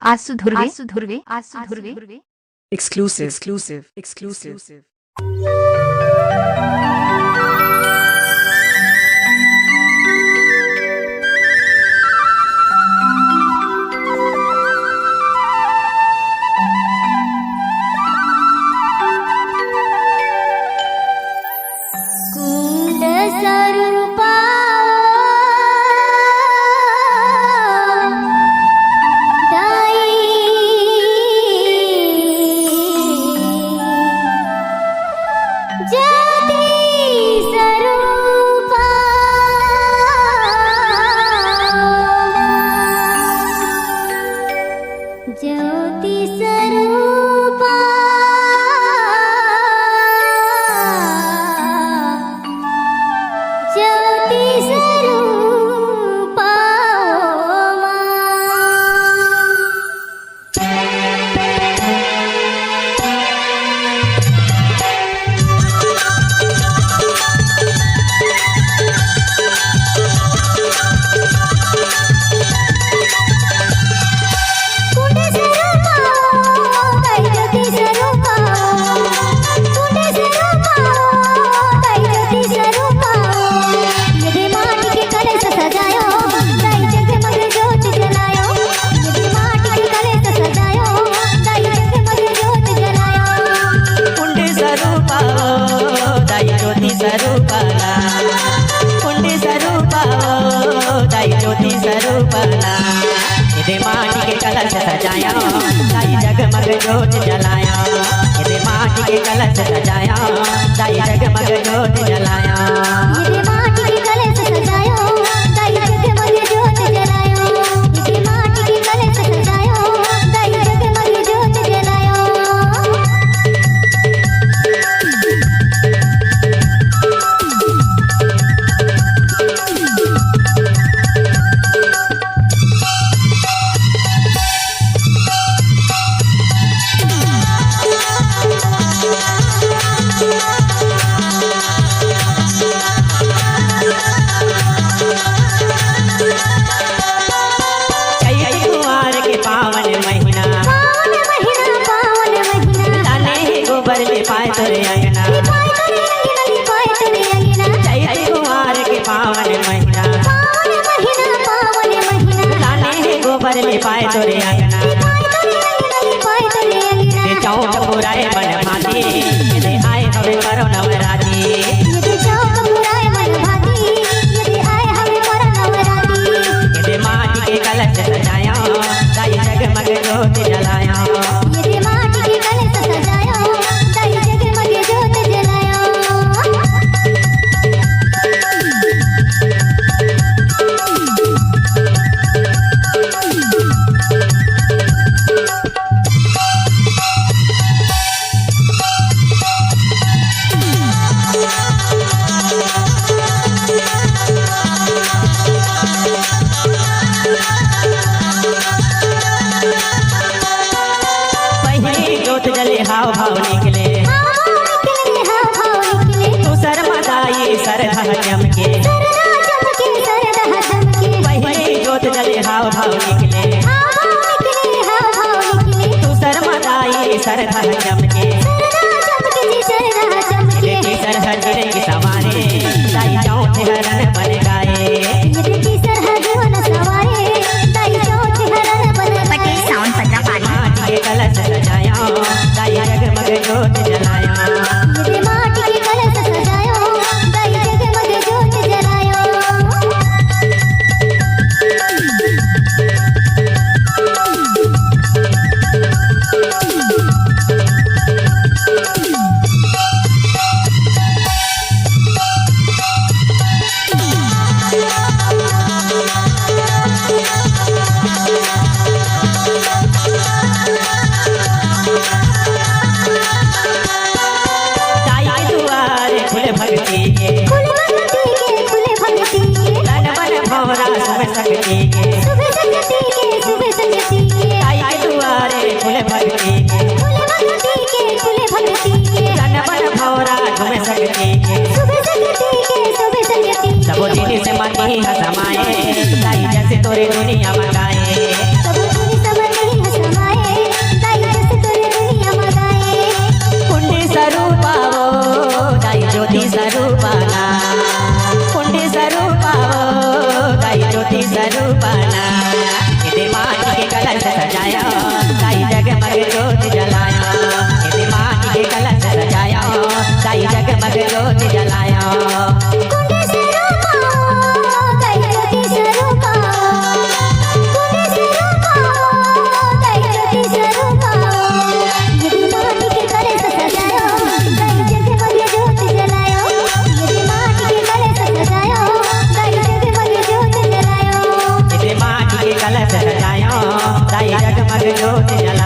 आसु धुर्वे exclusive. कुंड स्वरूपा ज्योति स्वरूपा ज्योति स्वरूपा माटी के कलश सजाया दाई जगमग जोत जलाया माटी के कलश सजाया दाई जगमग जोत जलाया माटी के कलश सजाया दाई जगमग जोत जलाया माटी के कलश सजाया दाई जगमग जोत जलाया पाए तोरे अंगना चैत कुमार के पावन महीना लाने है गोबर ले पाए तोरे अंगना चौक पुराए बन भाती यदि आए हमें करो नवराती यदि माटी के कलश सजाया दाई जगमग जोत जलाया हाव भाव निकले तू शर्मादाई सरधा चमके पहले जोत जले हाव भाव निकले तू शर्मादाई सरधा चमके सरहद गिरेगी सवारे दाई चौथ हरण बन गाए माटी के कलश सजाया दाई जगमग जोत जलाया माटी के कलश सजाया दाई जगमग जोत जलाया समाए जैसे तोरे दुनिया मंगाए कलश सजाया दाई जगमग जोत जलाया इधे माटी के कलश सजाया दाई जगमग जोत जलाया कुंडे से रूपा दाई ज्योति स्वरूपा कुंडे से रूपा दाई ज्योति स्वरूपा यदि माटी के कलश सजाया दाई जगमग जोत जलाया यदि माटी के कलश सजाया दाई जगमग जोत जलाया इधे माटी के कलश सजाया दाई जगमग जोत जलाया